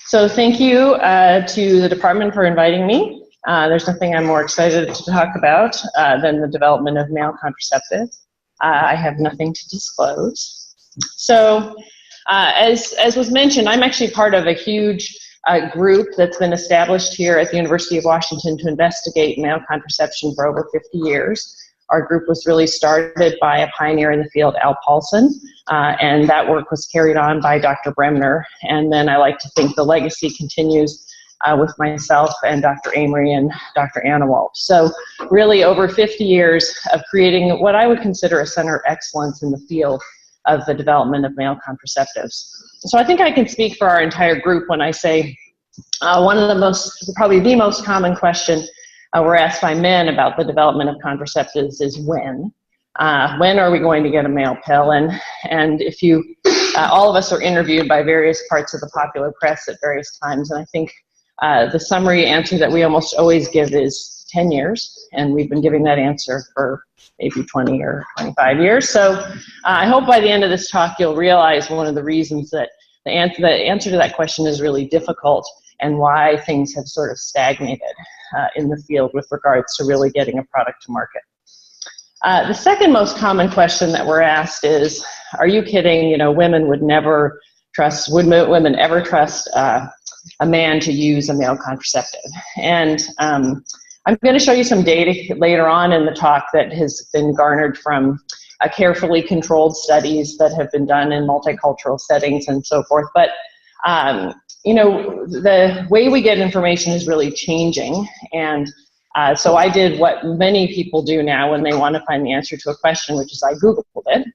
So thank you to the department for inviting me. There's nothing I'm more excited to talk about than the development of male contraceptives. I have nothing to disclose. So as was mentioned, I'm actually part of a huge group that's been established here at the University of Washington to investigate male contraception for over 50 years. Our group was really started by a pioneer in the field, Al Paulson, and that work was carried on by Dr. Bremner. And then I like to think the legacy continues with myself and Dr. Amory and Dr. Annawalt. So really over 50 years of creating what I would consider a center of excellence in the field of the development of male contraceptives. So I think I can speak for our entire group when I say one of the most, probably the most common question we're asked by men about the development of contraceptives is when. When are we going to get a male pill? And if you, all of us are interviewed by various parts of the popular press at various times, and I think the summary answer that we almost always give is 10 years, and we've been giving that answer for maybe 20 or 25 years. So I hope by the end of this talk you'll realize one of the reasons that the answer to that question is really difficult and why things have sort of stagnated in the field with regards to really getting a product to market. The second most common question that we're asked is, are you kidding? You know, women would never trust, would women ever trust a man to use a male contraceptive? And I'm going to show you some data later on in the talk that has been garnered from carefully controlled studies that have been done in multicultural settings and so forth. But you know, the way we get information is really changing, and so I did what many people do now when they want to find the answer to a question, which is I Googled it.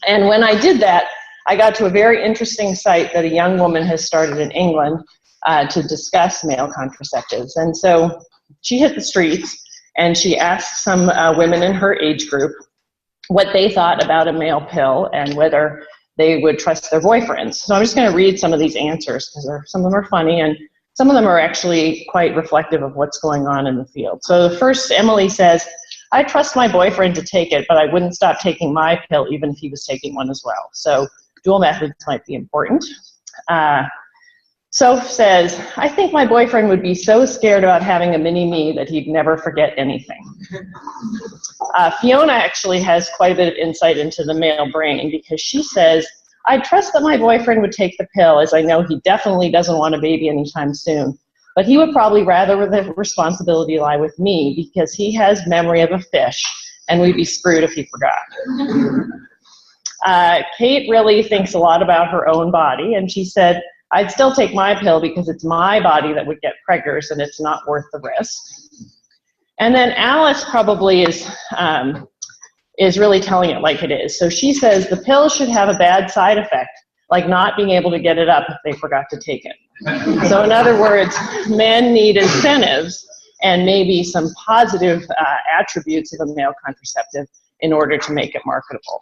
And when I did that, I got to a very interesting site that a young woman has started in England to discuss male contraceptives. And so she hit the streets and she asked some women in her age group what they thought about a male pill and whether they would trust their boyfriends. So I'm just going to read some of these answers because some of them are funny and some of them are actually quite reflective of what's going on in the field. So the first, Emily says, I trust my boyfriend to take it, but I wouldn't stop taking my pill even if he was taking one as well. So dual methods might be important. Soph says, I think my boyfriend would be so scared about having a mini-me that he'd never forget anything. Fiona actually has quite a bit of insight into the male brain because she says, I trust that my boyfriend would take the pill as I know he definitely doesn't want a baby anytime soon. But he would probably rather the responsibility lie with me because he has memory of a fish and we'd be screwed if he forgot. Kate really thinks a lot about her own body, and she said, I'd still take my pill because it's my body that would get preggers and it's not worth the risk. And then Alice probably is really telling it like it is. So she says the pill should have a bad side effect, like not being able to get it up if they forgot to take it. So in other words, men need incentives and maybe some positive attributes of a male contraceptive in order to make it marketable.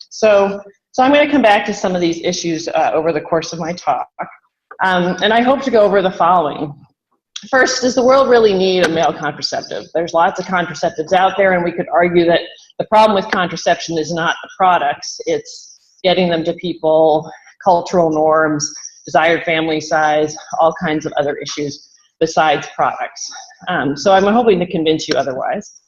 So I'm going to come back to some of these issues over the course of my talk. And I hope to go over the following. First, does the world really need a male contraceptive? There's lots of contraceptives out there, and we could argue that the problem with contraception is not the products, it's getting them to people, cultural norms, desired family size, all kinds of other issues besides products. So I'm hoping to convince you otherwise.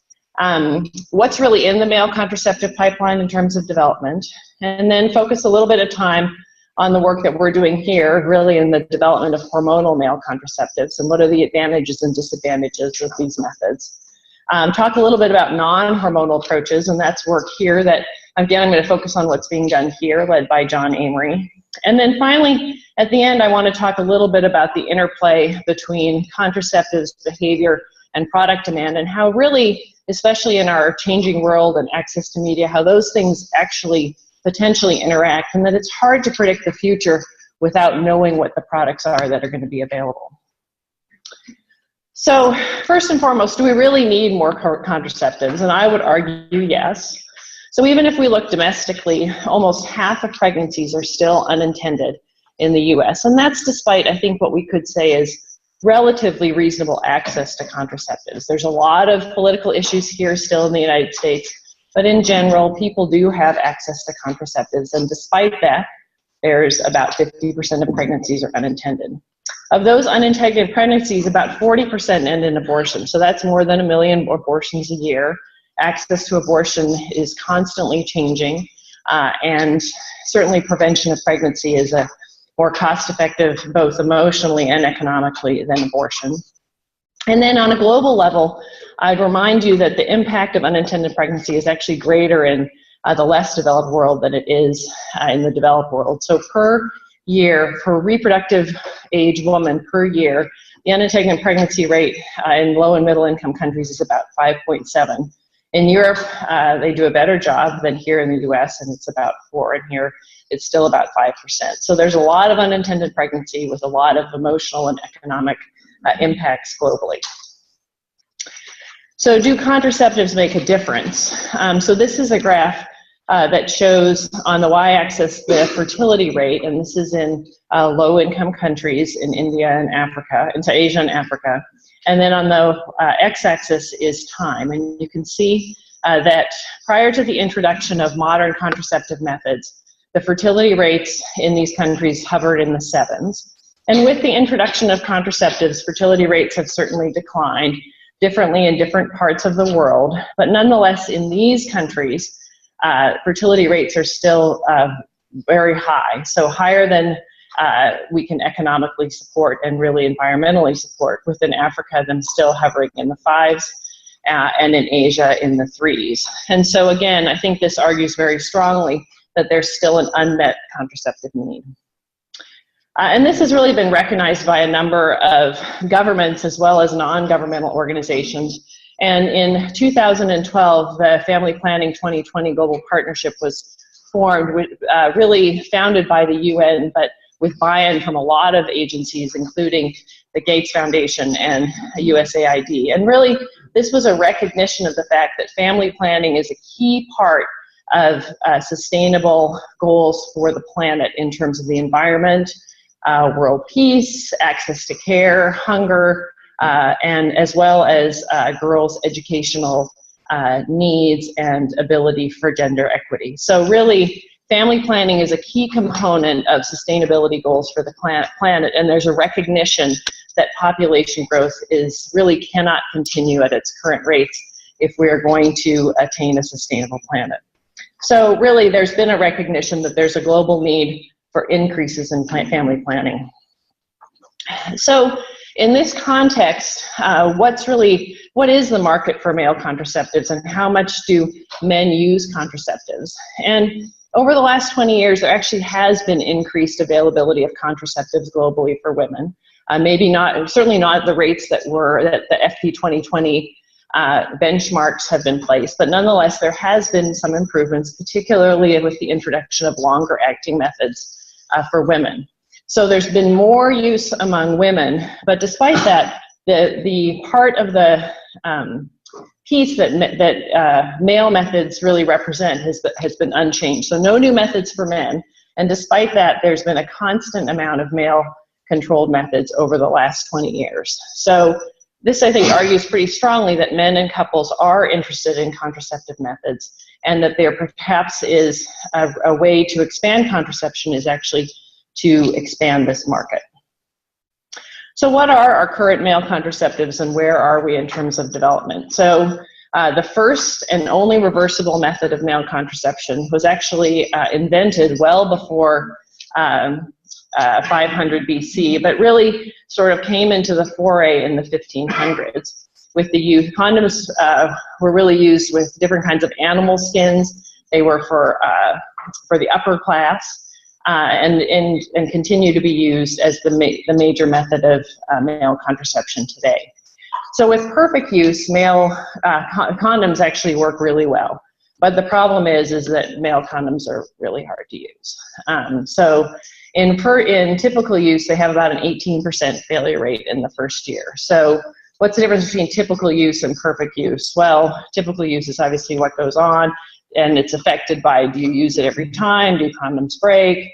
What's really in the male contraceptive pipeline in terms of development, and then focus a little bit of time on the work that we're doing here, really in the development of hormonal male contraceptives, and what are the advantages and disadvantages of these methods. Talk a little bit about non-hormonal approaches, and that's work here that, again, I'm going to focus on what's being done here, led by John Amory. And then finally, at the end, I want to talk a little bit about the interplay between contraceptives, behavior, and product demand, and how really, especially in our changing world and access to media, how those things actually potentially interact, and that it's hard to predict the future without knowing what the products are that are going to be available. So first and foremost, do we really need more contraceptives? And I would argue yes. So even if we look domestically, almost half of pregnancies are still unintended in the US, and that's despite, I think, what we could say is relatively reasonable access to contraceptives. There's a lot of political issues here still in the United States, but in general, people do have access to contraceptives, and despite that, there's about 50% of pregnancies are unintended. Of those unintended pregnancies, about 40% end in abortion. So that's more than 1 million abortions a year. Access to abortion is constantly changing, and certainly prevention of pregnancy is a more cost-effective, both emotionally and economically, than abortion. And then on a global level, I'd remind you that the impact of unintended pregnancy is actually greater in the less developed world than it is in the developed world. So per year, for a reproductive age woman per year, the unintended pregnancy rate in low and middle income countries is about 5.7. In Europe, they do a better job than here in the US, and it's about 4, and here it's still about 5%. So there's a lot of unintended pregnancy with a lot of emotional and economic impacts globally. So do contraceptives make a difference? So this is a graph that shows on the y-axis the fertility rate, and this is in low-income countries in India and Africa, into Asia and Africa. And then on the x-axis is time, and you can see that prior to the introduction of modern contraceptive methods, the fertility rates in these countries hovered in the 7s. And with the introduction of contraceptives, fertility rates have certainly declined differently in different parts of the world, but nonetheless in these countries, fertility rates are still very high, so higher than we can economically support and really environmentally support. Within Africa, them still hovering in the 5s, and in Asia in the 3s. And so again, I think this argues very strongly that there's still an unmet contraceptive need. And this has really been recognized by a number of governments as well as non-governmental organizations. And in 2012, the Family Planning 2020 Global Partnership was formed, really founded by the UN, but with buy-in from a lot of agencies, including the Gates Foundation and USAID. And really, this was a recognition of the fact that family planning is a key part of sustainable goals for the planet in terms of the environment, world peace, access to care, hunger, and as well as girls' educational needs and ability for gender equity. So really, family planning is a key component of sustainability goals for the planet, and there's a recognition that population growth really cannot continue at its current rates if we are going to attain a sustainable planet. So really, there's been a recognition that there's a global need for increases in family planning. So in this context, what is the market for male contraceptives, and how much do men use contraceptives? And over the last 20 years, there actually has been increased availability of contraceptives globally for women. Certainly not at the rates that the FP 2020 benchmarks have been placed, but nonetheless, there has been some improvements, particularly with the introduction of longer acting methods for women. So there's been more use among women, but despite that, the part of the piece that male methods really represent has been unchanged. So no new methods for men, and despite that, there's been a constant amount of male-controlled methods over the last 20 years. So this, I think, argues pretty strongly that men and couples are interested in contraceptive methods, and that there perhaps is a way to expand contraception is actually to expand this market. So what are our current male contraceptives, and where are we in terms of development? So the first and only reversible method of male contraception was actually invented well before 500 BC, but really sort of came into the foray in the 1500s. With the use, condoms were really used with different kinds of animal skins. They were for the upper class, and continue to be used as the major method of male contraception today. So with perfect use, male condoms actually work really well. But the problem is that male condoms are really hard to use. So in typical use, they have about an 18% failure rate in the first year. So what's the difference between typical use and perfect use? Well, typical use is obviously what goes on, and it's affected by, do you use it every time? Do condoms break?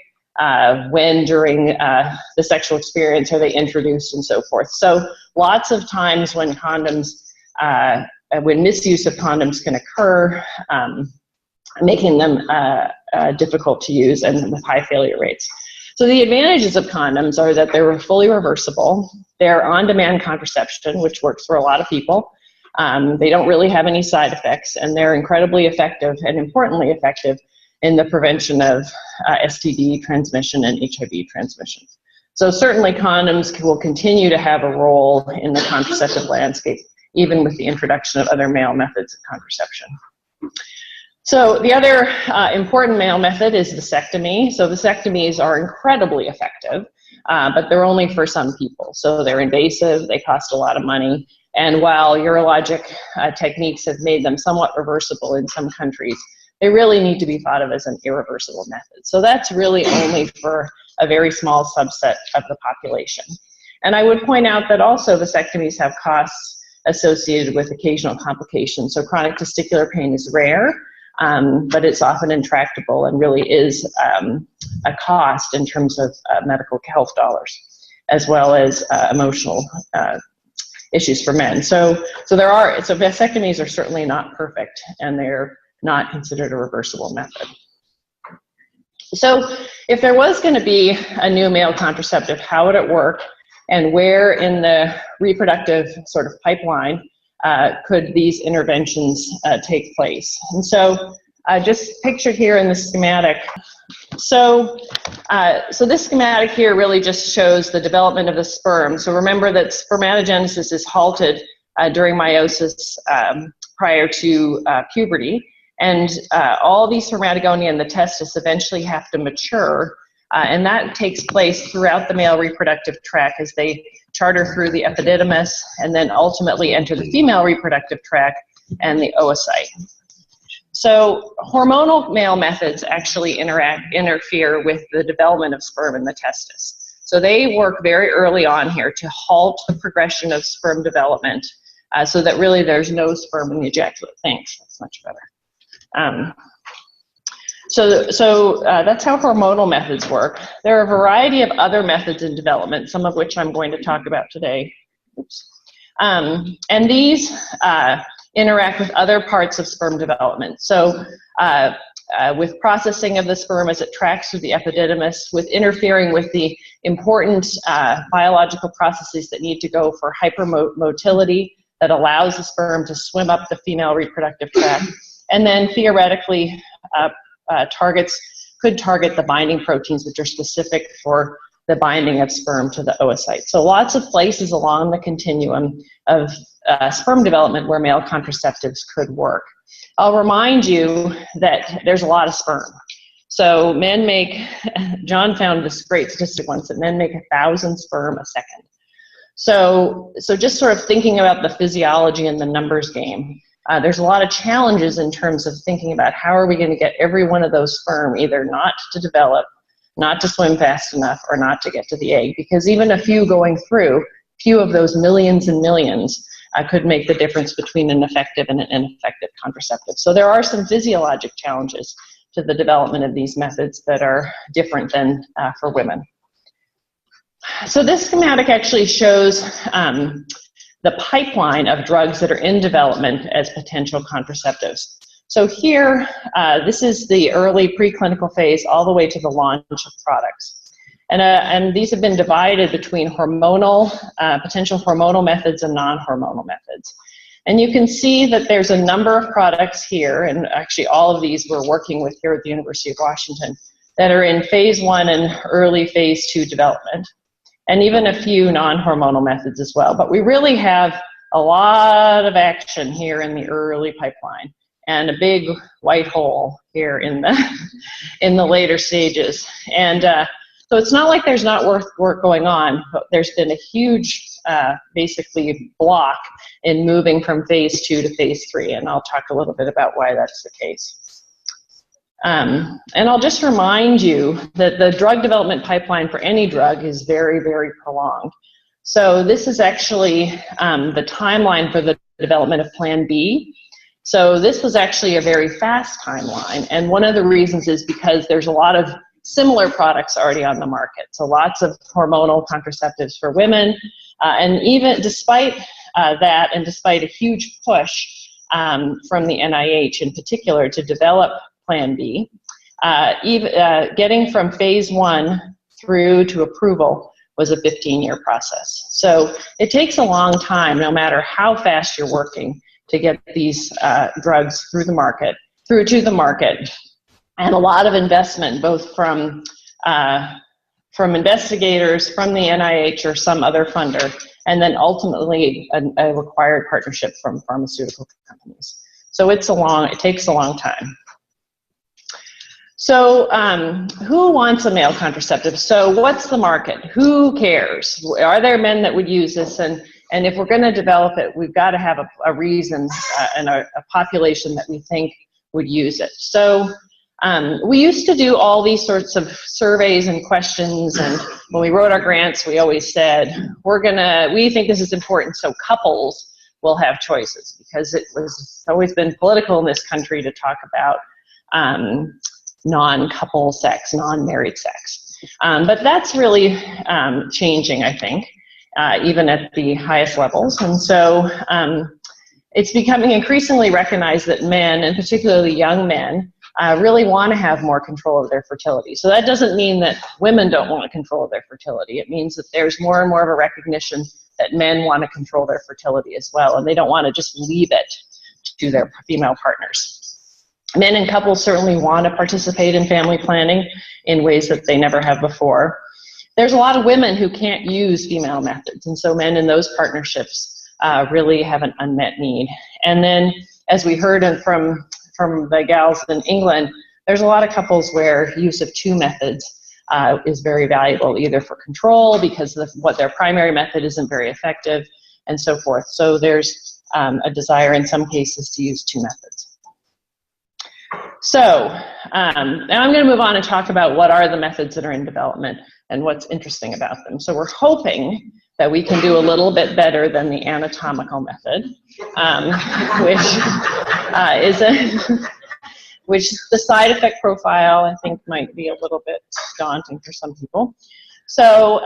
When during the sexual experience are they introduced, and so forth. So lots of times when when misuse of condoms can occur, making them difficult to use and with high failure rates. So the advantages of condoms are that they're fully reversible. They're on-demand contraception, which works for a lot of people. They don't really have any side effects, and they're incredibly effective and importantly effective in the prevention of STD transmission and HIV transmission. So certainly condoms will continue to have a role in the contraceptive landscape, even with the introduction of other male methods of contraception. So the other important male method is vasectomy. So vasectomies are incredibly effective, but they're only for some people. So they're invasive, they cost a lot of money, and while urologic techniques have made them somewhat reversible in some countries, they really need to be thought of as an irreversible method. So that's really only for a very small subset of the population. And I would point out that also vasectomies have costs associated with occasional complications. So chronic testicular pain is rare, but it's often intractable and really is a cost in terms of medical health dollars, as well as emotional issues for men. So vasectomies are certainly not perfect, and they're not considered a reversible method. So if there was going to be a new male contraceptive, how would it work, and where in the reproductive sort of pipeline could these interventions take place? And so just pictured here in the schematic. So this schematic here really just shows the development of the sperm. So remember that spermatogenesis is halted during meiosis prior to puberty. And all these spermatogonia in the testis eventually have to mature, and that takes place throughout the male reproductive tract as they charter through the epididymis and then ultimately enter the female reproductive tract and the oocyte. So hormonal male methods actually interfere with the development of sperm in the testis. So they work very early on here to halt the progression of sperm development so that really there's no sperm in the ejaculate. Thanks, that's much better. So that's how hormonal methods work. There are a variety of other methods in development, some of which I'm going to talk about today. Oops. And these interact with other parts of sperm development. So with processing of the sperm as it tracks through the epididymis, with interfering with the important biological processes that need to go for hypermotility that allows the sperm to swim up the female reproductive tract. And then theoretically, could target the binding proteins which are specific for the binding of sperm to the oocyte. So lots of places along the continuum of sperm development where male contraceptives could work. I'll remind you that there's a lot of sperm. So men make, John found this great statistic once, that men make 1,000 sperm a second. So just sort of thinking about the physiology and the numbers game. There's a lot of challenges in terms of thinking about how are we going to get every one of those sperm either not to develop, not to swim fast enough, or not to get to the egg, because even a few going through, few of those millions and millions could make the difference between an effective and an ineffective contraceptive. So there are some physiologic challenges to the development of these methods that are different than for women. So this schematic actually shows the pipeline of drugs that are in development as potential contraceptives. So here, this is the early preclinical phase all the way to the launch of products. And these have been divided between potential hormonal methods and non-hormonal methods. And you can see that there's a number of products here, and actually all of these we're working with here at the University of Washington, that are in phase 1 and early phase 2 development, and even a few non-hormonal methods as well. But we really have a lot of action here in the early pipeline, and a big white hole here in the later stages. And so it's not like there's not work going on, but there's been a huge basically block in moving from phase 2 to phase 3, and I'll talk a little bit about why that's the case. And I'll just remind you that the drug development pipeline for any drug is very, very prolonged. So this is actually the timeline for the development of Plan B. So this was actually a very fast timeline, and one of the reasons is because there's a lot of similar products already on the market. So lots of hormonal contraceptives for women, and even despite that, and despite a huge push from the NIH in particular to develop Plan B, getting from phase 1 through to approval was a 15-year process. So it takes a long time, no matter how fast you're working, to get these drugs through to the market, and a lot of investment, both from investigators, from the NIH or some other funder, and then ultimately a required partnership from pharmaceutical companies. So it takes a long time. So who wants a male contraceptive? So what's the market? Who cares? Are there men that would use this? And if we're going to develop it, we've got to have a reason and a population that we think would use it. So we used to do all these sorts of surveys and questions, and when we wrote our grants, we always said, we think this is important so couples will have choices, because it's always been political in this country to talk about non-couple sex, non-married sex. But that's really changing, I think, even at the highest levels. And so it's becoming increasingly recognized that men, and particularly young men, really want to have more control of their fertility. So that doesn't mean that women don't want control of their fertility. It means that there's more and more of a recognition that men want to control their fertility as well, and they don't want to just leave it to their female partners. Men and couples certainly want to participate in family planning in ways that they never have before. There's a lot of women who can't use female methods, and so men in those partnerships really have an unmet need. And then, as we heard from the gals in England, there's a lot of couples where use of two methods is very valuable, either for control, because what their primary method isn't very effective, and so forth. So there's a desire in some cases to use two methods. So now I'm going to move on and talk about what are the methods that are in development and what's interesting about them. So we're hoping that we can do a little bit better than the anatomical method, which the side effect profile, I think, might be a little bit daunting for some people. So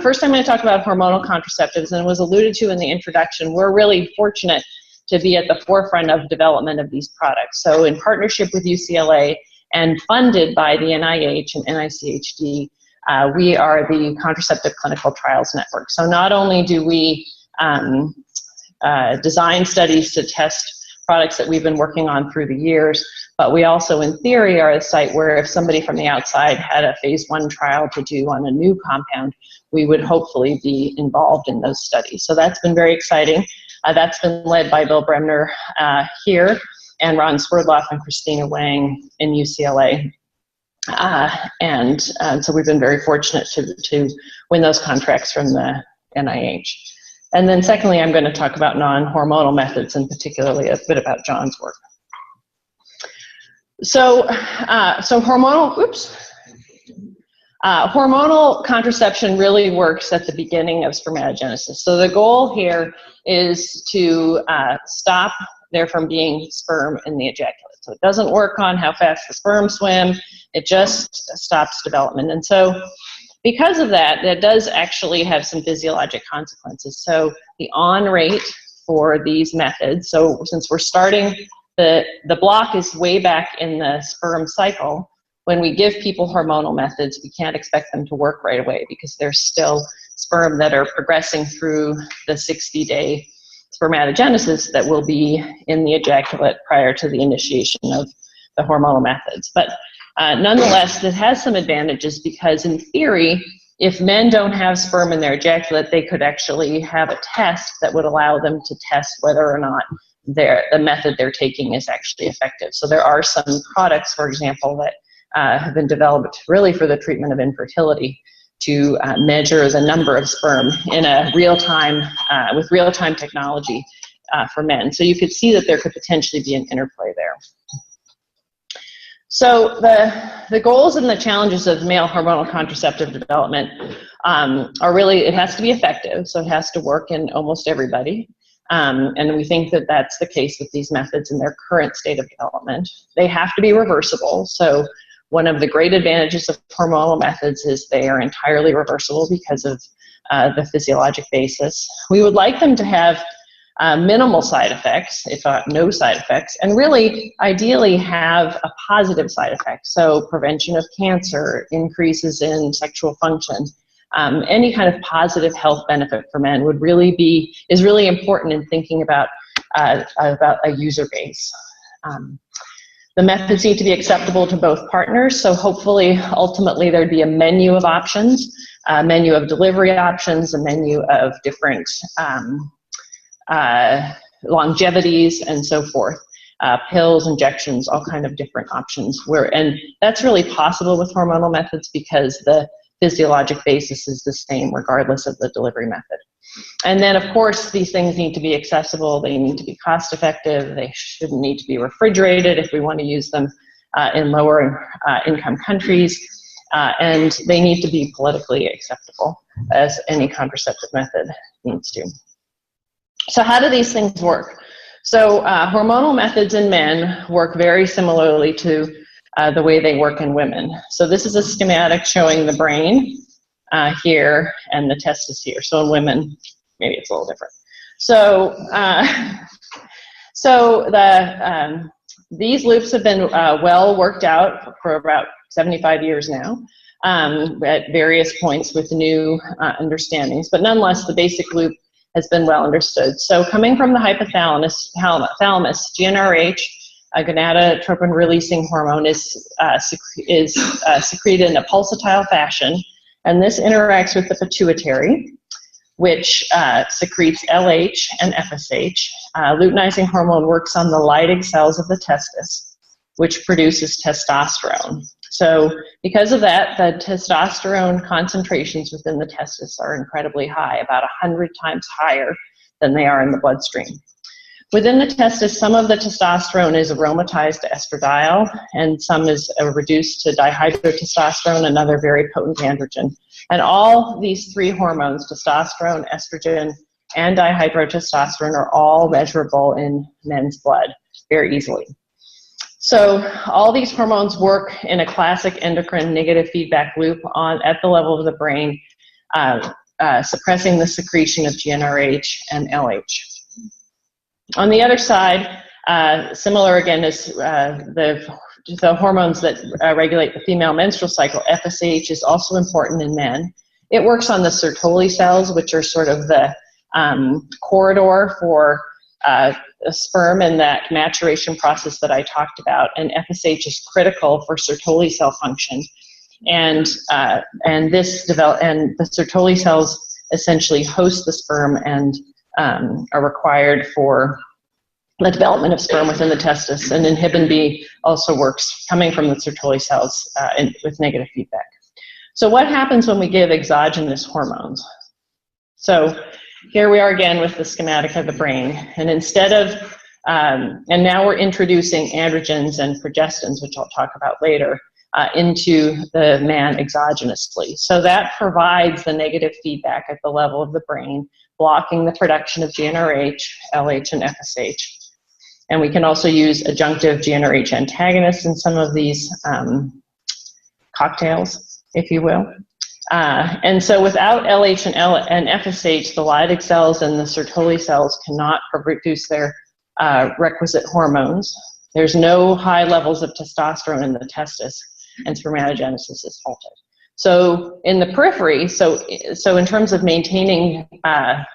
first I'm going to talk about hormonal contraceptives, and it was alluded to in the introduction. We're really fortunate to be at the forefront of development of these products. So in partnership with UCLA and funded by the NIH and NICHD, we are the Contraceptive Clinical Trials Network. So not only do we design studies to test products that we've been working on through the years, but we also, in theory, are a site where if somebody from the outside had a phase 1 trial to do on a new compound, we would hopefully be involved in those studies. So that's been very exciting. That's been led by Bill Bremner here, and Ron Swerdloff and Christina Wang in UCLA. So we've been very fortunate to win those contracts from the NIH. And then secondly, I'm going to talk about non-hormonal methods, and particularly a bit about John's work. So, hormonal contraception really works at the beginning of spermatogenesis. So the goal here is to stop there from being sperm in the ejaculate. So it doesn't work on how fast the sperm swim, it just stops development. And so because of that, that does actually have some physiologic consequences. So the on rate for these methods, so since we're starting, the block is way back in the sperm cycle. When we give people hormonal methods, we can't expect them to work right away, because there's still sperm that are progressing through the 60-day spermatogenesis that will be in the ejaculate prior to the initiation of the hormonal methods. But nonetheless, it has some advantages, because in theory, if men don't have sperm in their ejaculate, they could actually have a test that would allow them to test whether or not the method they're taking is actually effective. So there are some products, for example, that have been developed really for the treatment of infertility to measure the number of sperm in a real-time, with real-time technology for men. So you could see that there could potentially be an interplay there. So the goals and the challenges of male hormonal contraceptive development are really, it has to be effective, so it has to work in almost everybody. And we think that that's the case with these methods in their current state of development. They have to be reversible. So one of the great advantages of hormonal methods is they are entirely reversible because of the physiologic basis. We would like them to have minimal side effects, if not no side effects, and really ideally have a positive side effect. So prevention of cancer, increases in sexual function, any kind of positive health benefit for men is really important in thinking about a user base. The methods need to be acceptable to both partners, so hopefully, ultimately, there'd be a menu of options, a menu of delivery options, a menu of different longevities and so forth, pills, injections, all kind of different options. And that's really possible with hormonal methods because the physiologic basis is the same regardless of the delivery method. And then, of course, these things need to be accessible. They need to be cost effective. They shouldn't need to be refrigerated if we want to use them in lower income countries. And they need to be politically acceptable, as any contraceptive method needs to. So how do these things work? So hormonal methods in men work very similarly to the way they work in women. So this is a schematic showing the brain here and the testis here. So in women, maybe it's a little different. So, these loops have been well worked out for about 75 years now at various points with new understandings, but nonetheless, the basic loop has been well understood. So coming from the hypothalamus, GnRH, a gonadotropin-releasing hormone, is secreted in a pulsatile fashion, and this interacts with the pituitary, which secretes LH and FSH. Luteinizing hormone works on the Leydig cells of the testis, which produces testosterone. So because of that, the testosterone concentrations within the testis are incredibly high, about 100 times higher than they are in the bloodstream. Within the testis, some of the testosterone is aromatized to estradiol, and some is reduced to dihydrotestosterone, another very potent androgen. And all these three hormones, testosterone, estrogen, and dihydrotestosterone, are all measurable in men's blood very easily. So all these hormones work in a classic endocrine negative feedback loop at the level of the brain, suppressing the secretion of GnRH and LH. On the other side, similar again is the hormones that regulate the female menstrual cycle. FSH is also important in men. It works on the Sertoli cells, which are sort of the corridor for sperm in that maturation process that I talked about. And FSH is critical for Sertoli cell function. And the Sertoli cells essentially host the sperm and are required for the development of sperm within the testis. And inhibin B also works coming from the Sertoli cells with negative feedback. So what happens when we give exogenous hormones? So here we are again with the schematic of the brain. And instead of, and now we're introducing androgens and progestins, which I'll talk about later, into the man exogenously. So that provides the negative feedback at the level of the brain, blocking the production of GnRH, LH, and FSH. And we can also use adjunctive GnRH antagonists in some of these cocktails, if you will. And so without LH and FSH, the Leydig cells and the Sertoli cells cannot produce their requisite hormones. There's no high levels of testosterone in the testis, and spermatogenesis is halted. So in the periphery, so in terms of maintaining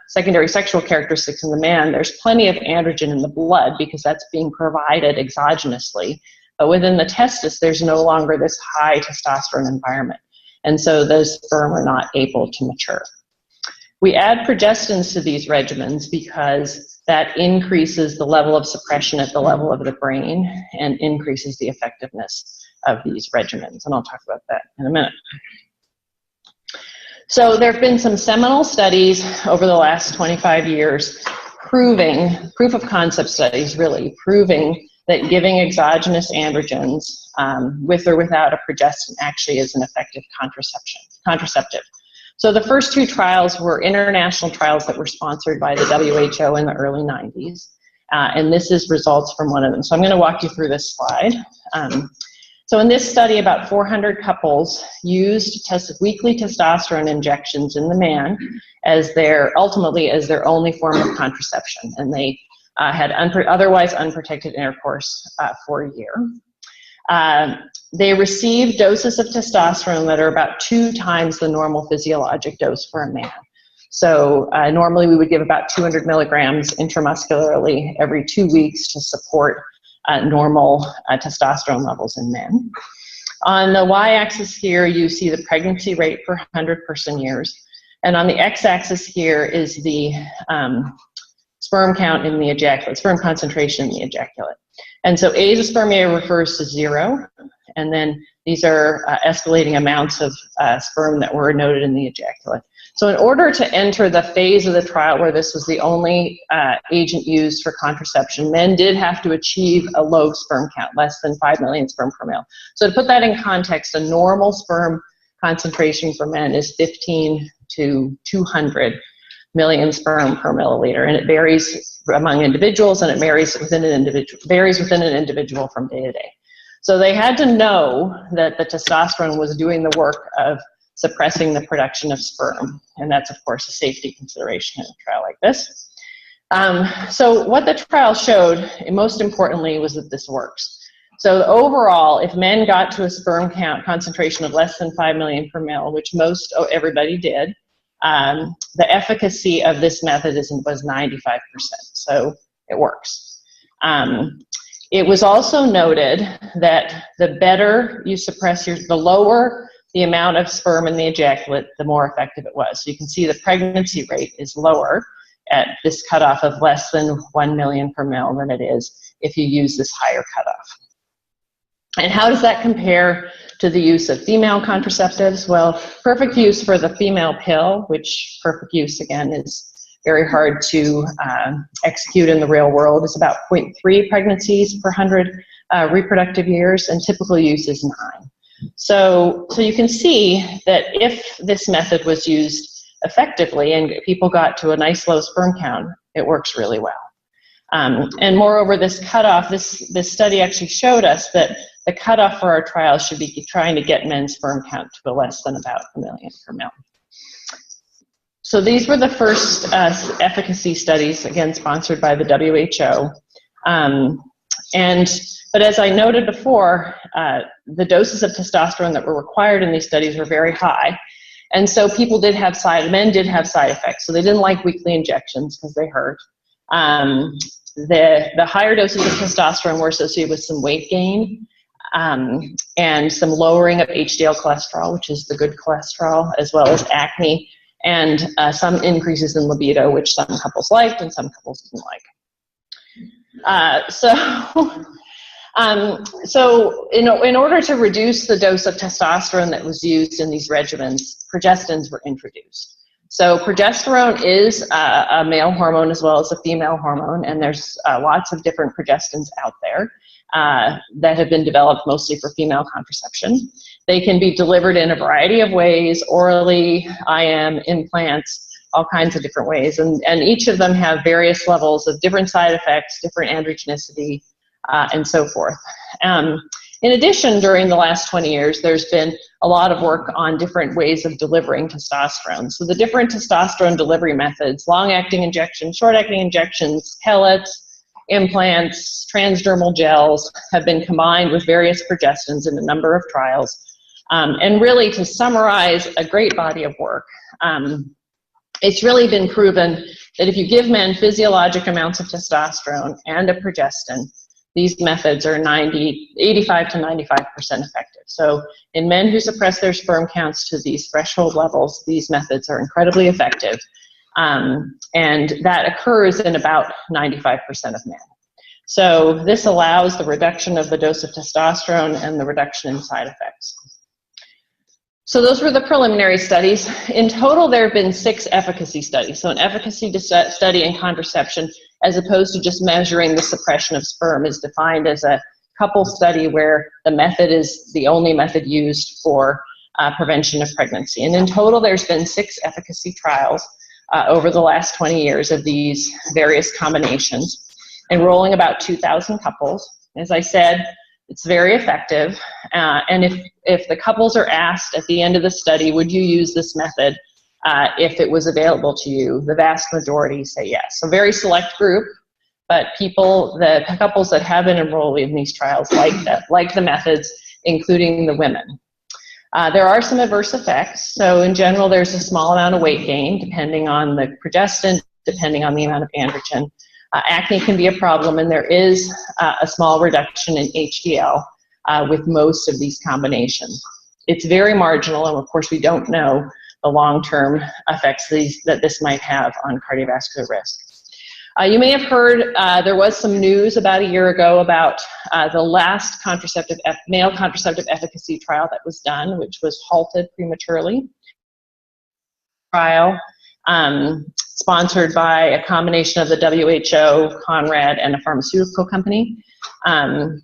secondary sexual characteristics in the man, there's plenty of androgen in the blood because that's being provided exogenously. But within the testis, there's no longer this high testosterone environment. And so those sperm are not able to mature. We add progestins to these regimens because that increases the level of suppression at the level of the brain and increases the effectiveness of these regimens. And I'll talk about that in a minute. So there have been some seminal studies over the last 25 years proof of concept studies really, proving that giving exogenous androgens with or without a progestin actually is an effective contraceptive. So the first two trials were international trials that were sponsored by the WHO in the early 90s. And this is results from one of them. So I'm going to walk you through this slide. So in this study, about 400 couples used weekly testosterone injections in the man as ultimately as their only form of contraception, and they had otherwise unprotected intercourse for a year. They received doses of testosterone that are about 2 times the normal physiologic dose for a man. So normally we would give about 200 milligrams intramuscularly every 2 weeks to support normal testosterone levels in men. On the y-axis here, you see the pregnancy rate per 100 person years. And on the x-axis here is the sperm count in the ejaculate, sperm concentration in the ejaculate. And so azoospermia refers to 0, and then these are escalating amounts of sperm that were noted in the ejaculate. So in order to enter the phase of the trial where this was the only agent used for contraception, men did have to achieve a low sperm count, less than 5 million sperm per mil. So to put that in context, a normal sperm concentration for men is 15 to 200 million sperm per milliliter, and it varies among individuals, and it varies within an individual from day to day. So they had to know that the testosterone was doing the work of suppressing the production of sperm, and that's of course a safety consideration in a trial like this. So what the trial showed, and most importantly, was that this works. So overall, if men got to a sperm count concentration of less than 5 million per mil, which everybody did, the efficacy of this method was 95%, so it works. It was also noted that the better you suppress the lower the amount of sperm in the ejaculate, the more effective it was. So you can see the pregnancy rate is lower at this cutoff of less than 1 million per mil than it is if you use this higher cutoff. And how does that compare to the use of female contraceptives? Well, perfect use for the female pill, which perfect use, again, is very hard to execute in the real world, is about 0.3 pregnancies per 100 reproductive years, and typical use is 9. So you can see that if this method was used effectively and people got to a nice low sperm count, it works really well. And moreover, this cutoff, this study actually showed us that the cutoff for our trials should be trying to get men's sperm count to less than about 1 million per mil. So these were the first efficacy studies, again sponsored by the WHO. But as I noted before, the doses of testosterone that were required in these studies were very high. And so men did have side effects. So they didn't like weekly injections because they hurt. The higher doses of testosterone were associated with some weight gain and some lowering of HDL cholesterol, which is the good cholesterol, as well as acne, and some increases in libido, which some couples liked and some couples didn't like. So in order to reduce the dose of testosterone that was used in these regimens, progestins were introduced. So progesterone is a male hormone as well as a female hormone, and there's lots of different progestins out there that have been developed mostly for female contraception. They can be delivered in a variety of ways, orally, IM, implants, all kinds of different ways, and each of them have various levels of different side effects, different androgenicity, and so forth. In addition, during the last 20 years, there's been a lot of work on different ways of delivering testosterone. So the different testosterone delivery methods, long-acting injections, short-acting injections, pellets, implants, transdermal gels, have been combined with various progestins in a number of trials. And really, to summarize a great body of work, it's really been proven that if you give men physiologic amounts of testosterone and a progestin, these methods are 85 to 95% effective. So in men who suppress their sperm counts to these threshold levels, these methods are incredibly effective. And that occurs in about 95% of men. So this allows the reduction of the dose of testosterone and the reduction in side effects. So those were the preliminary studies. In total, there have been 6 efficacy studies. So an efficacy study in contraception, as opposed to just measuring the suppression of sperm, is defined as a couple study where the method is the only method used for prevention of pregnancy. And in total, there's been 6 efficacy trials over the last 20 years of these various combinations, enrolling about 2,000 couples. As I said, It's very effective, and if the couples are asked at the end of the study, would you use this method if it was available to you, the vast majority say yes. So very select group, but the couples that have been enrolled in these trials like the methods, including the women. There are some adverse effects. So in general, there's a small amount of weight gain depending on the progestin, depending on the amount of androgen. Acne can be a problem, and there is a small reduction in HDL with most of these combinations. It's very marginal, and of course we don't know the long-term effects that this might have on cardiovascular risk. You may have heard there was some news about a year ago about the last male contraceptive efficacy trial that was done, which was halted prematurely. Trial sponsored by a combination of the WHO, Conrad, and a pharmaceutical company. The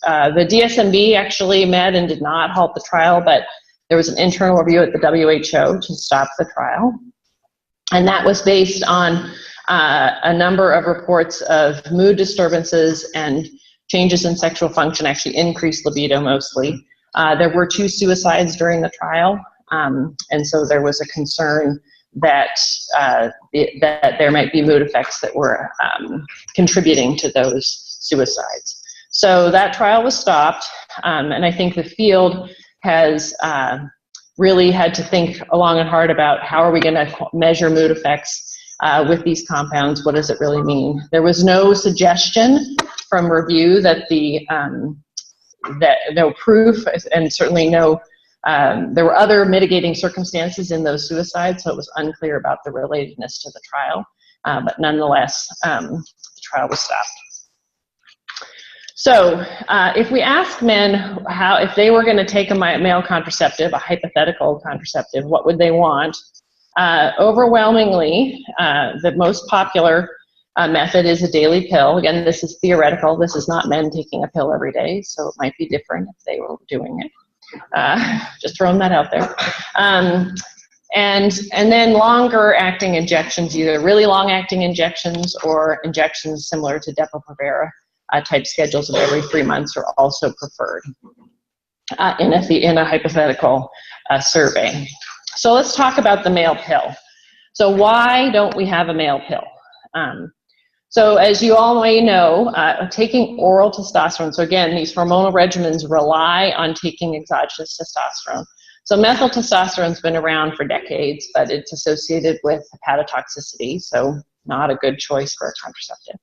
DSMB actually met and did not halt the trial, but there was an internal review at the WHO to stop the trial. And that was based on a number of reports of mood disturbances and changes in sexual function, actually increased libido mostly. There were 2 suicides during the trial, and so there was a concern that there might be mood effects that were contributing to those suicides. So that trial was stopped, and I think the field has really had to think long and hard about how are we going to measure mood effects with these compounds. What does it really mean? There was no suggestion from review that no proof, and certainly no. There were other mitigating circumstances in those suicides, so it was unclear about the relatedness to the trial. But nonetheless, the trial was stopped. So if we ask men if they were going to take a male contraceptive, a hypothetical contraceptive, what would they want? Overwhelmingly, the most popular method is a daily pill. Again, this is theoretical. This is not men taking a pill every day, so it might be different if they were doing it. Just throwing that out there. And then longer acting injections, either really long acting injections or injections similar to Depo-Provera type schedules of every 3 months are also preferred in a hypothetical survey. So let's talk about the male pill. So why don't we have a male pill? So as you all may know, taking oral testosterone, so again, these hormonal regimens rely on taking exogenous testosterone. So methyl testosterone has been around for decades, but it's associated with hepatotoxicity, so not a good choice for a contraceptive.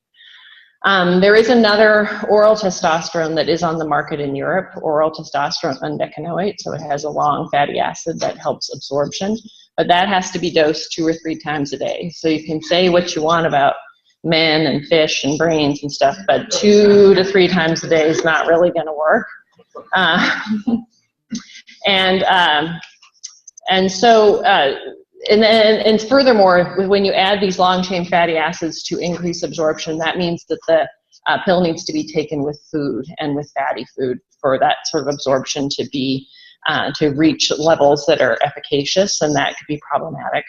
There is another oral testosterone that is on the market in Europe, oral testosterone undecanoate, so it has a long fatty acid that helps absorption, but that has to be dosed 2 or 3 times a day. So you can say what you want about men and fish and brains and stuff, but 2 to 3 times a day is not really going to work. And furthermore, when you add these long-chain fatty acids to increase absorption, that means that the pill needs to be taken with food and with fatty food for that sort of absorption to reach levels that are efficacious, and that could be problematic.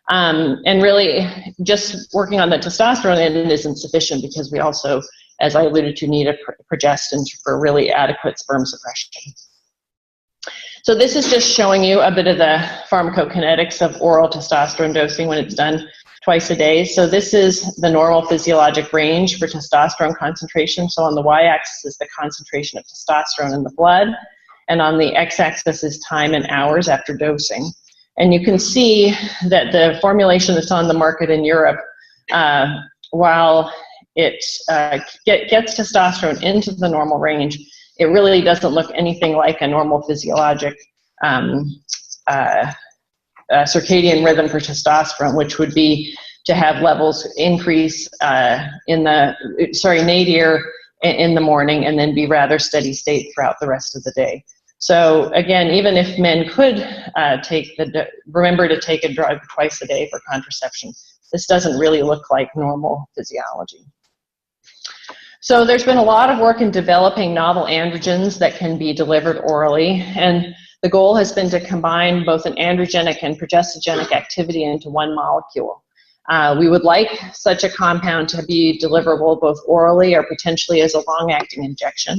And really, just working on the testosterone end isn't sufficient because we also, as I alluded to, need a progestin for really adequate sperm suppression. So this is just showing you a bit of the pharmacokinetics of oral testosterone dosing when it's done twice a day. So this is the normal physiologic range for testosterone concentration. So on the y-axis is the concentration of testosterone in the blood, and on the x-axis is time in hours after dosing. And you can see that the formulation that's on the market in Europe, while it gets testosterone into the normal range, it really doesn't look anything like a normal physiologic circadian rhythm for testosterone, which would be to have levels increase nadir in the morning and then be rather steady state throughout the rest of the day. So again, even if men could remember to take a drug twice a day for contraception, this doesn't really look like normal physiology. So there's been a lot of work in developing novel androgens that can be delivered orally, and the goal has been to combine both an androgenic and progestogenic activity into one molecule. We would like such a compound to be deliverable both orally or potentially as a long-acting injection,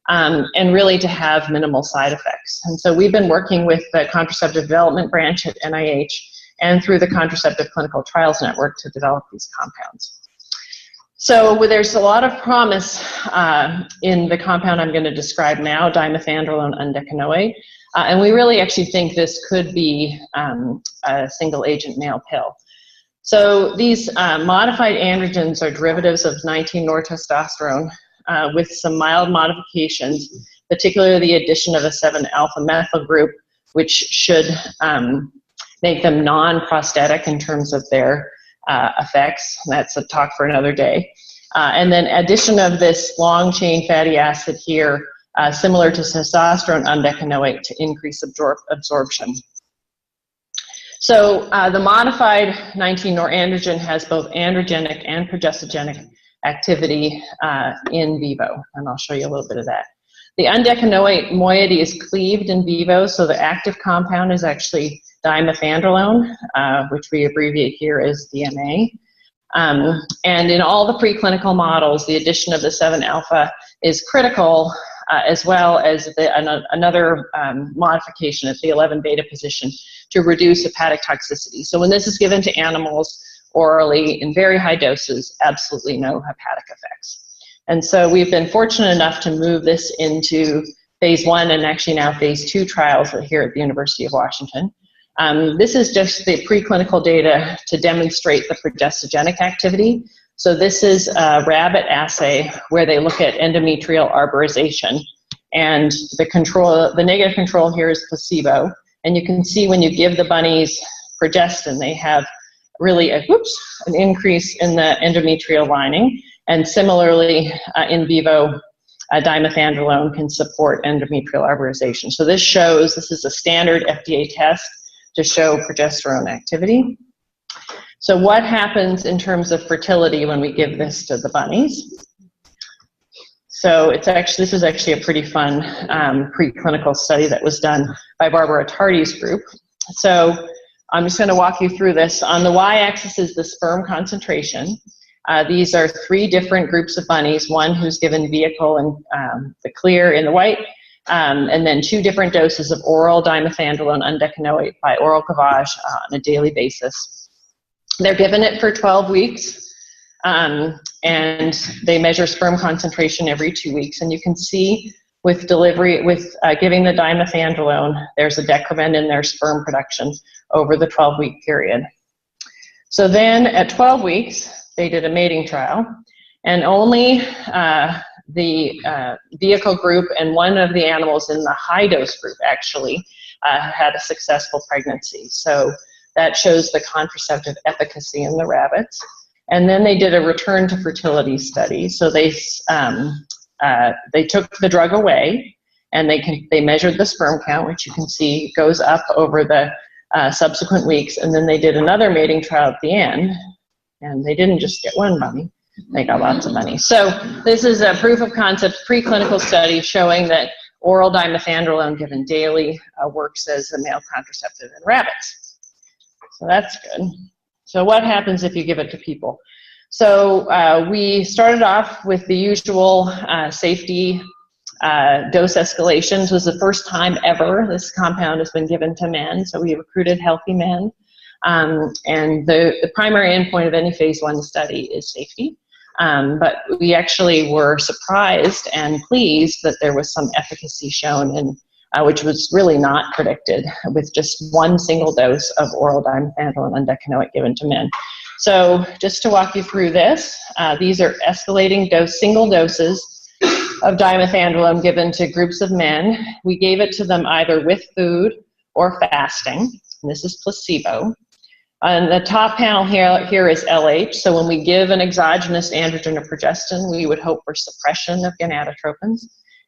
and really to have minimal side effects. And so we've been working with the contraceptive development branch at NIH and through the Contraceptive Clinical Trials Network to develop these compounds. So there's a lot of promise in the compound I'm going to describe now, dimethandrolone undecanoate, and we really actually think this could be a single agent male pill. So these modified androgens are derivatives of 19-nortestosterone with some mild modifications, particularly the addition of a 7-alpha methyl group, which should make them non-prostatic in terms of their effects. That's a talk for another day. And then addition of this long chain fatty acid here, similar to testosterone undecanoate, to increase absorption. So the modified 19-norandrogen has both androgenic and progestogenic activity in vivo, and I'll show you a little bit of that. The undecanoate moiety is cleaved in vivo, so the active compound is actually dimethandrolone, which we abbreviate here as DMA. And in all the preclinical models, the addition of the 7-alpha is critical, as well as another modification at the 11-beta position to reduce hepatic toxicity. So when this is given to animals orally in very high doses, absolutely no hepatic effects. And so we've been fortunate enough to move this into phase 1 and actually now phase 2 trials here at the University of Washington. This is just the preclinical data to demonstrate the progestogenic activity. So this is a rabbit assay where they look at endometrial arborization, and the negative control here is placebo. And you can see when you give the bunnies progestin, they have really an increase in the endometrial lining. And similarly, in vivo, dimethandrolone can support endometrial arborization. So this is a standard FDA test to show progesterone activity. So what happens in terms of fertility when we give this to the bunnies? So this is actually a pretty fun preclinical study that was done by Barbara Tardy's group. So I'm just going to walk you through this. On the y-axis is the sperm concentration. These are 3 different groups of bunnies, one who's given vehicle and the clear in the white, and then 2 different doses of oral dimethandrolone undecanoate by oral gavage on a daily basis. They're given it for 12 weeks, and they measure sperm concentration every 2 weeks. And you can see with giving the dimethandrolone, there's a decrement in their sperm production over the 12-week period. So then at 12 weeks, they did a mating trial, and only the vehicle group and one of the animals in the high dose group actually had a successful pregnancy. So that shows the contraceptive efficacy in the rabbits. And then they did a return to fertility study. So they took the drug away, and they measured the sperm count, which you can see goes up over the subsequent weeks. And then they did another mating trial at the end, and they didn't just get 1 bunny. They got lots of money. So this is a proof of concept preclinical study showing that oral dimethandrolone given daily works as a male contraceptive in rabbits. So that's good. So what happens if you give it to people? So we started off with the usual safety dose escalations. It was the first time ever this compound has been given to men, so we recruited healthy men. And the primary endpoint of any phase 1 study is safety. But we actually were surprised and pleased that there was some efficacy shown, which was really not predicted, with just 1 single dose of oral dimethandrolone undecanoate given to men. So just to walk you through this, these are escalating single doses of dimethandrolone given to groups of men. We gave it to them either with food or fasting. And this is placebo. On the top panel here is LH. So when we give an exogenous androgen or progestin, we would hope for suppression of gonadotropins,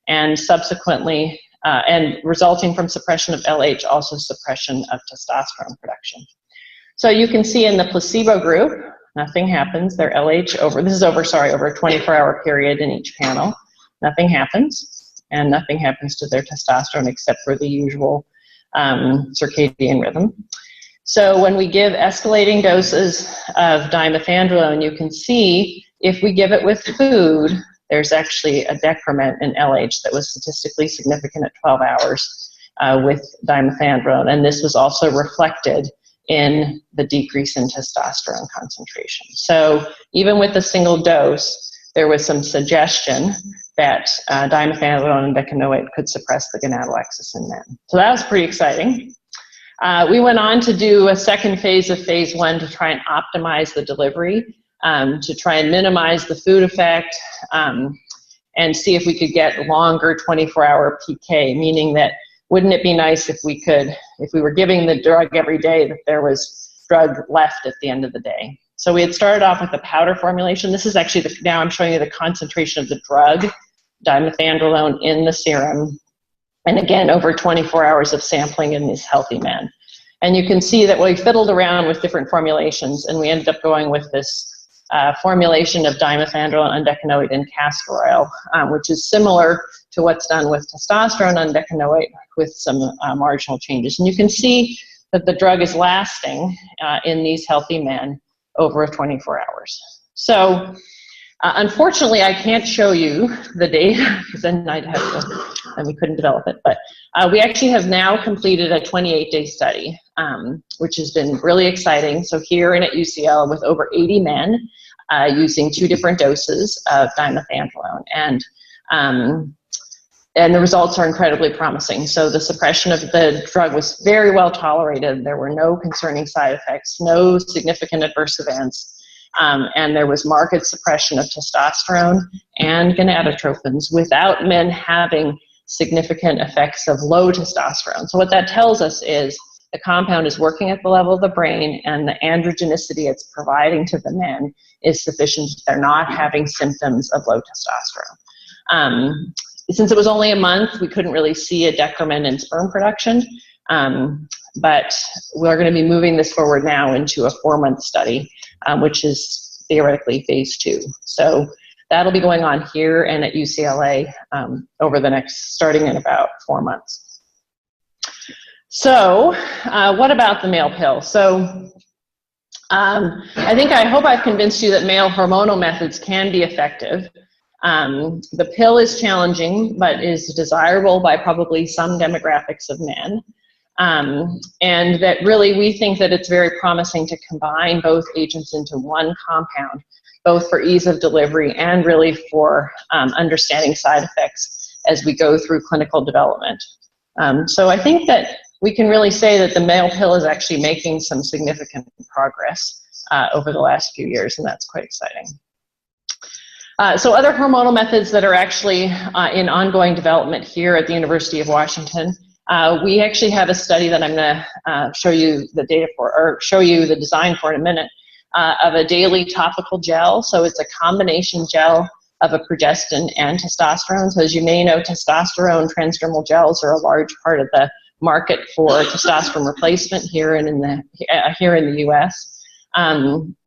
and subsequently, and resulting from suppression of LH, also suppression of testosterone production. So you can see in the placebo group, nothing happens. Their LH over a 24-hour period in each panel. Nothing happens, and nothing happens to their testosterone except for the usual circadian rhythm. So when we give escalating doses of dimethandrolone, you can see if we give it with food, there's actually a decrement in LH that was statistically significant at 12 hours with dimethandrolone, and this was also reflected in the decrease in testosterone concentration. So even with a single dose, there was some suggestion that dimethandrolone and decanoate could suppress the gonadal excess in men. So that was pretty exciting. We went on to do a second phase of phase 1 to try and optimize the delivery, to try and minimize the food effect, and see if we could get longer 24-hour PK, meaning that wouldn't it be nice if we were giving the drug every day, that there was drug left at the end of the day. So we had started off with a powder formulation. This is actually, now I'm showing you the concentration of the drug, dimethandrolone, in the serum. And again, over 24 hours of sampling in these healthy men. And you can see that we fiddled around with different formulations, and we ended up going with this formulation of dimethandrolone, undecanoate, and castor oil, which is similar to what's done with testosterone undecanoate with some marginal changes. And you can see that the drug is lasting in these healthy men over 24 hours. So unfortunately, I can't show you the data because then I'd have to, and we couldn't develop it. But we actually have now completed a 28-day study, which has been really exciting. So here and at UCL with over 80 men using 2 different doses of dimethandrolone. And the results are incredibly promising. So the suppression of the drug was very well tolerated. There were no concerning side effects, no significant adverse events. And there was marked suppression of testosterone and gonadotropins without men having significant effects of low testosterone. So what that tells us is the compound is working at the level of the brain, and the androgenicity it's providing to the men is sufficient. They're not having symptoms of low testosterone. Since it was only a month, we couldn't really see a decrement in sperm production, but we're going to be moving this forward now into a 4-month study, which is theoretically phase 2. So that'll be going on here and at UCLA over the next, starting in about 4 months. So what about the male pill? So I hope I've convinced you that male hormonal methods can be effective. The pill is challenging, but is desirable by probably some demographics of men. And that really we think that it's very promising to combine both agents into one compound, both for ease of delivery and really for understanding side effects as we go through clinical development. So I think that we can really say that the male pill is actually making some significant progress over the last few years, and that's quite exciting. So other hormonal methods that are actually in ongoing development here at the University of Washington, we actually have a study that I'm going to show you the data for, or show you the design for in a minute, of a daily topical gel. So it's a combination gel of a progestin and testosterone. So as you may know, testosterone transdermal gels are a large part of the market for testosterone replacement here in the US.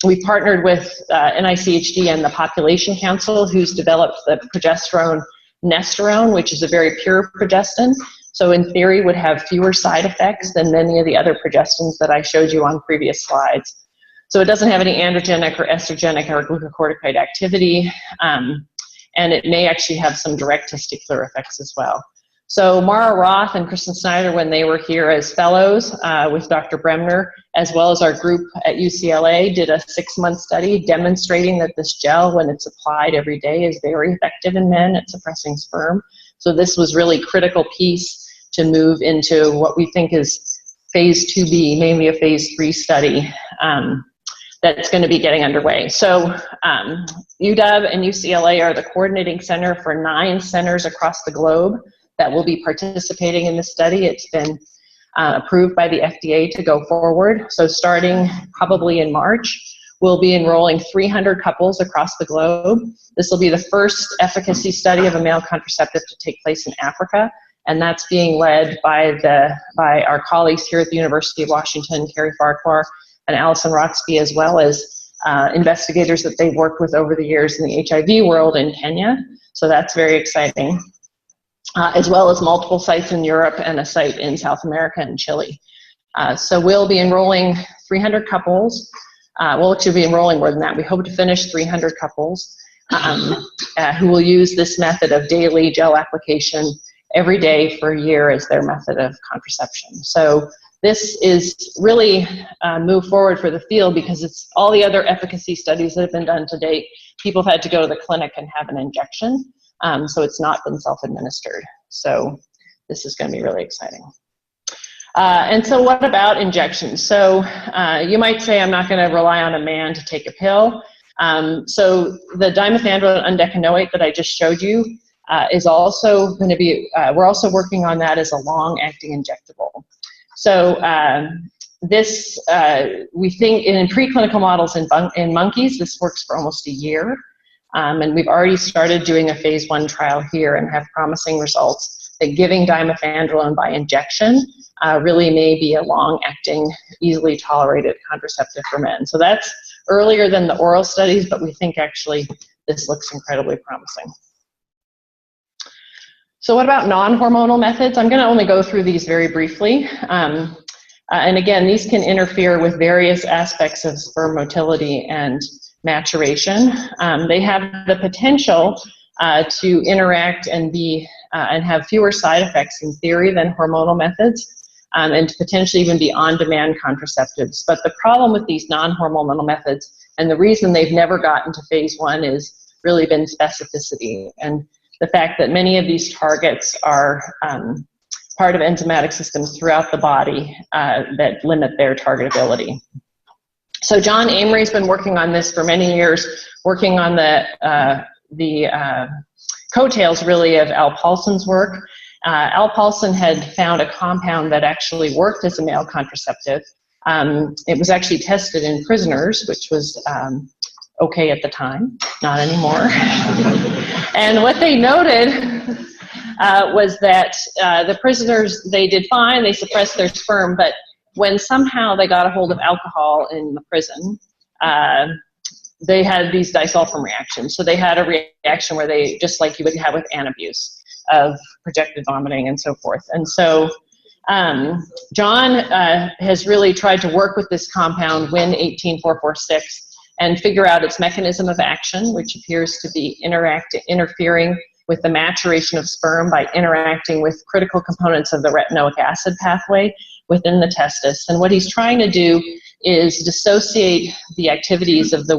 We partnered with NICHD and the Population Council, who's developed the progesterone nesterone, which is a very pure progestin. So in theory would have fewer side effects than many of the other progestins that I showed you on previous slides. So it doesn't have any androgenic or estrogenic or glucocorticoid activity, and it may actually have some direct testicular effects as well. So Mara Roth and Kristen Snyder, when they were here as fellows with Dr. Bremner, as well as our group at UCLA, did a 6-month study demonstrating that this gel, when it's applied every day, is very effective in men at suppressing sperm. So this was really a critical piece to move into what we think is phase 2B, mainly a phase 3 study that's going to be getting underway. So UW and UCLA are the coordinating center for 9 centers across the globe that will be participating in this study. It's been approved by the FDA to go forward. So starting probably in March, we'll be enrolling 300 couples across the globe. This will be the first efficacy study of a male contraceptive to take place in Africa, and that's being led by our colleagues here at the University of Washington, Carrie Farquhar and Alison Rotsby, as well as investigators that they've worked with over the years in the HIV world in Kenya. So that's very exciting. As well as multiple sites in Europe and a site in South America and Chile. So we'll be enrolling 300 couples. We'll actually be enrolling more than that. We hope to finish 300 couples who will use this method of daily gel application every day for a year as their method of contraception. So this is really move forward for the field because it's all the other efficacy studies that have been done to date. People have had to go to the clinic and have an injection, so it's not been self-administered. So this is going to be really exciting. And so what about injections? So you might say I'm not going to rely on a man to take a pill. So the dimethandrol undecanoate that I just showed you is also going to be, we're also working on that as a long-acting injectable. So this, we think in preclinical models in monkeys, this works for almost a year. And we've already started doing a phase 1 trial here and have promising results that giving dimethandrol by injection really may be a long-acting, easily tolerated contraceptive for men. So that's earlier than the oral studies, but we think actually this looks incredibly promising. So what about non-hormonal methods? I'm going to only go through these very briefly. And again, these can interfere with various aspects of sperm motility and maturation. They have the potential to interact and be and have fewer side effects in theory than hormonal methods, and to potentially even be on-demand contraceptives. But the problem with these non-hormonal methods, and the reason they've never gotten to phase 1, is really been specificity, and the fact that many of these targets are part of enzymatic systems throughout the body that limit their targetability. So John Amory's been working on this for many years, working on the coattails really of Al Paulson's work. Al Paulson had found a compound that actually worked as a male contraceptive. It was actually tested in prisoners, which was okay at the time, not anymore. And what they noted was that the prisoners, they did fine, they suppressed their sperm, but when somehow they got a hold of alcohol in the prison, they had these disulfram reactions. So they had a reaction where they, just like you would have with anabuse, of projected vomiting and so forth. And so John has really tried to work with this compound, WIN18446, and figure out its mechanism of action, which appears to be interfering with the maturation of sperm by interacting with critical components of the retinoic acid pathway within the testis. And what he's trying to do is dissociate the activities of the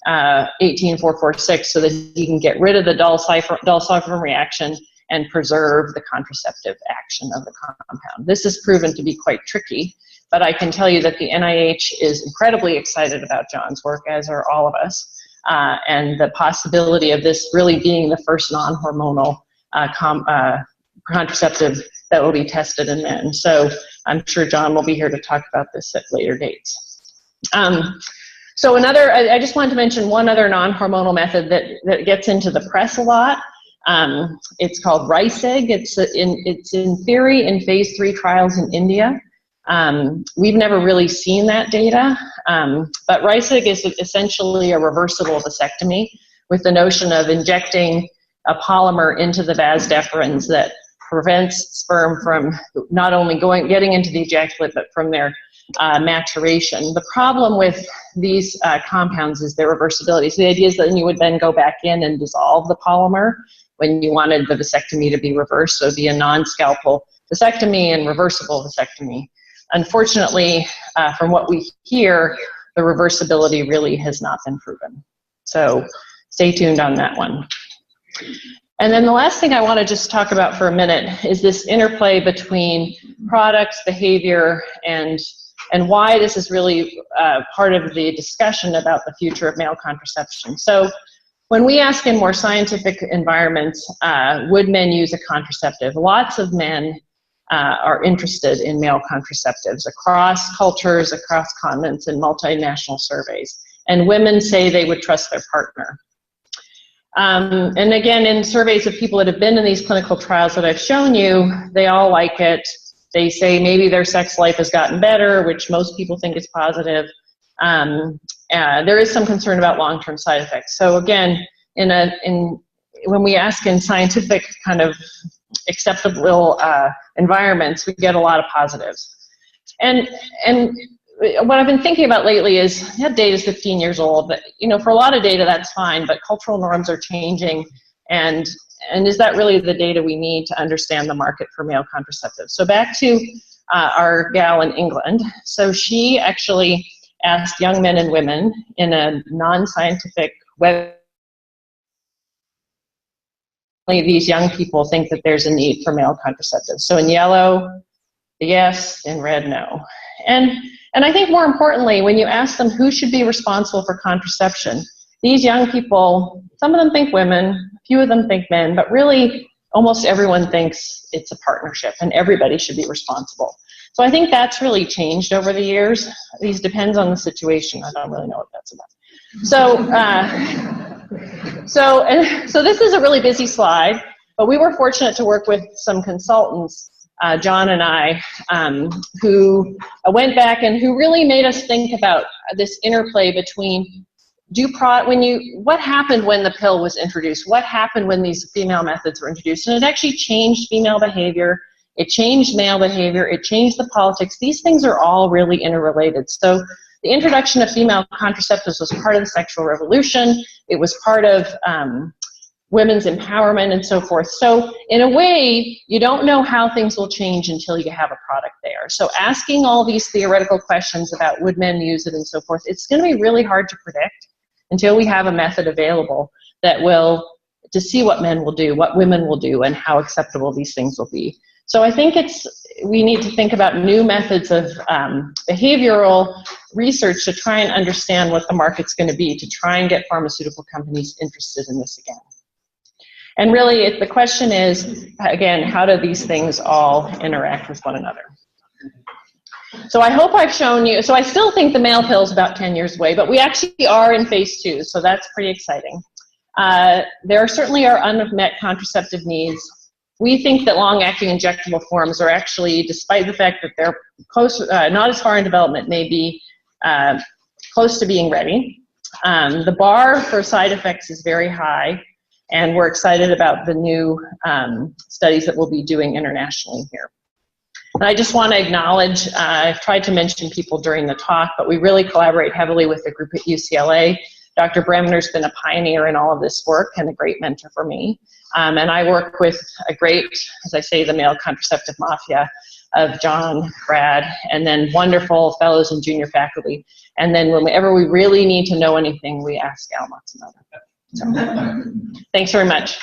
WIN18446 so that he can get rid of the disulfram reaction and preserve the contraceptive action of the compound. This has proven to be quite tricky, but I can tell you that the NIH is incredibly excited about John's work, as are all of us, and the possibility of this really being the first non-hormonal contraceptive that will be tested in men. So I'm sure John will be here to talk about this at later dates. So I just wanted to mention one other non-hormonal method that gets into the press a lot. It's called RICEG. It's in theory in phase 3 trials in India. We've never really seen that data, but RICEG is essentially a reversible vasectomy with the notion of injecting a polymer into the vas deferens that prevents sperm from not only getting into the ejaculate, but from their maturation. The problem with these compounds is their reversibility. So the idea is that you would then go back in and dissolve the polymer when you wanted the vasectomy to be reversed. So it would be a non-scalpel vasectomy and reversible vasectomy. Unfortunately, from what we hear, the reversibility really has not been proven. So stay tuned on that one. And then the last thing I want to just talk about for a minute is this interplay between products, behavior, and why this is really part of the discussion about the future of male contraception. So when we ask in more scientific environments, would men use a contraceptive? Lots of men are interested in male contraceptives across cultures, across continents, in multinational surveys. And women say they would trust their partner. And again, in surveys of people that have been in these clinical trials that I've shown you, they all like it. They say maybe their sex life has gotten better, which most people think is positive. There is some concern about long-term side effects. So again, when we ask in scientific kind of acceptable environments, we get a lot of positives. And what I've been thinking about lately is, yeah, data is 15 years old, but for a lot of data that's fine, but cultural norms are changing, and is that really the data we need to understand the market for male contraceptives? So back to our gal in England. So she actually asked young men and women in a non-scientific web. These young people think that there's a need for male contraceptives. So in yellow, yes, in red, no. And I think more importantly, when you ask them who should be responsible for contraception, these young people, some of them think women, a few of them think men, but really almost everyone thinks it's a partnership and everybody should be responsible. So I think that's really changed over the years. These depends on the situation. I don't really know what that's about. So this is a really busy slide, but we were fortunate to work with some consultants, John and I, who went back and who really made us think about this interplay between what happened when the pill was introduced? What happened when these female methods were introduced? And it actually changed female behavior. It changed male behavior. It changed the politics. These things are all really interrelated. So the introduction of female contraceptives was part of the sexual revolution. It was part of women's empowerment and so forth. So in a way, you don't know how things will change until you have a product there. So asking all these theoretical questions about would men use it and so forth, it's going to be really hard to predict until we have a method available that to see what men will do, what women will do, and how acceptable these things will be. So I think we need to think about new methods of behavioral research to try and understand what the market's going to be, to try and get pharmaceutical companies interested in this again. And really, the question is, again, how do these things all interact with one another? So I hope I've shown you, so I still think the male pill is about 10 years away, but we actually are in phase 2, so that's pretty exciting. There certainly are unmet contraceptive needs. We think that long-acting injectable forms are actually, despite the fact that they're close, not as far in development, may be close to being ready. The bar for side effects is very high, and we're excited about the new studies that we'll be doing internationally here. And I just want to acknowledge, I've tried to mention people during the talk, but we really collaborate heavily with the group at UCLA. Dr. Bremner's been a pioneer in all of this work and a great mentor for me. And I work with a great, as I say, the male contraceptive mafia of John, Brad, and then wonderful fellows and junior faculty. And then whenever we really need to know anything, we ask Al Matsumoto. So, thanks very much.